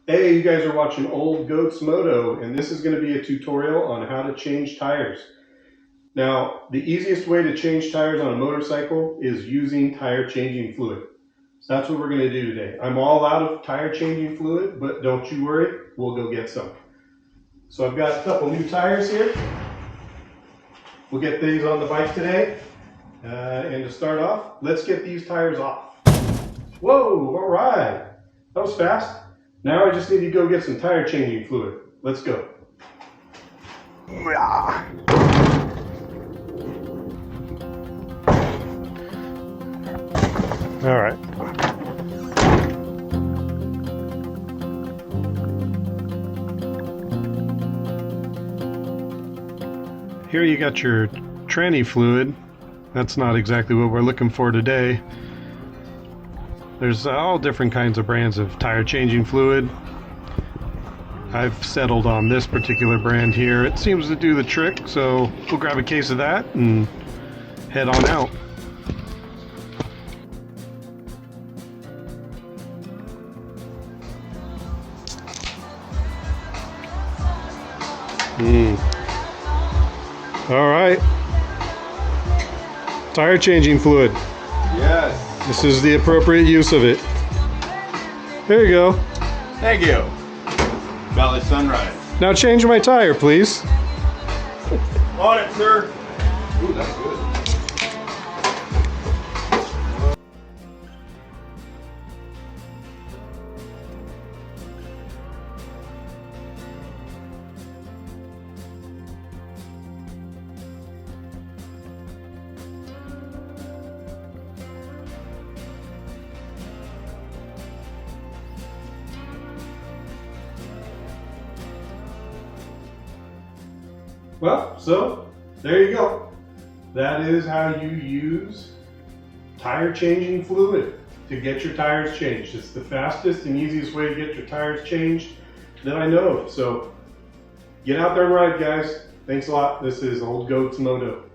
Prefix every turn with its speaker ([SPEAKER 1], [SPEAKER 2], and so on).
[SPEAKER 1] Hey, you guys are watching Old Goats Moto, and this is going to be a tutorial on how to change tires. Now, the easiest way to change tires on a motorcycle is using tire changing fluid. So that's what we're going to do today. I'm all out of tire changing fluid, but don't you worry, we'll go get some. So I've got a couple new tires here. We'll get these on the bike today. And to start off, let's get these tires off. Whoa, all right. That was fast. Now I just need to go get some tire changing fluid. Let's go. All right. Here you got your tranny fluid. That's not exactly what we're looking for today. There's all different kinds of brands of tire changing fluid. I've settled on this particular brand here. It seems to do the trick, so we'll grab a case of that and head on out. All right. Tire changing fluid.
[SPEAKER 2] Yes.
[SPEAKER 1] This is the appropriate use of it. There you go.
[SPEAKER 2] Thank you. Valley Sunrise.
[SPEAKER 1] Now change my tire, please.
[SPEAKER 2] On it, sir. Ooh, that's good.
[SPEAKER 1] Well, so there you go. That is how you use tire changing fluid to get your tires changed. It's the fastest and easiest way to get your tires changed that I know of. So get out there and ride, guys. Thanks a lot. This is Old Goats Moto.